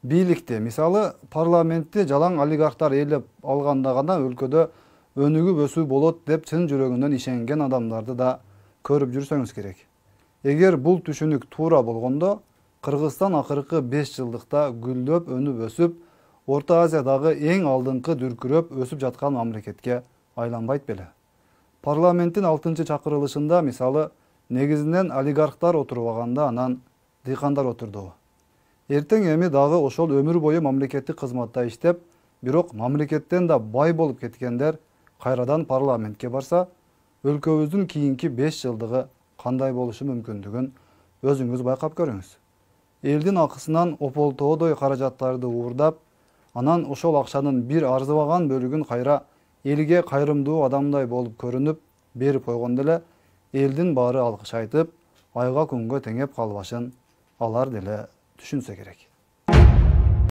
бийликти, мисалы парламентти жалаң олигархтар ээлеп алганда гана өлкөдө өнүгүп өсүү болот деп чын жүрөгүнөн ишенген адамдарды да көрүп жүрсөңүз керек. Эгер бул түшүнүк туура болгондо, Кыргызстан акыркы 5 жылдыкта гүлдөп, өнүп өсүп, Орто Азиядагы эң алдыңкы дүркүрөп өсүп жаткан мамлекетке айланбайт беле. Парламенттин 6-чакырылышында мисалы негизинен олигархтар отурбаганда анан дыйкандар отурду. Эртең эми дагы ошол өмүр бою мамлекеттик кызматта иштеп, бирок мамлекеттен да бай болуп кеткендер кайрадан парламентке барса, өлкөбүздүн кийинки 5 жылдыгы кандай болушу мүмкүндүгүн өзүңүз байкап көрүңүз. Элдин акысынан ополтоодой каражаттарды уурдап, анан ошол акчанын бир арзыбаган бөлүгүн кайра элге кайрымдуу адамдай болуп көрүнүп берип койгондо эле элдин баары алкыш айтып, айга күнгө теңеп калбашын алар деле түшүнсө керек.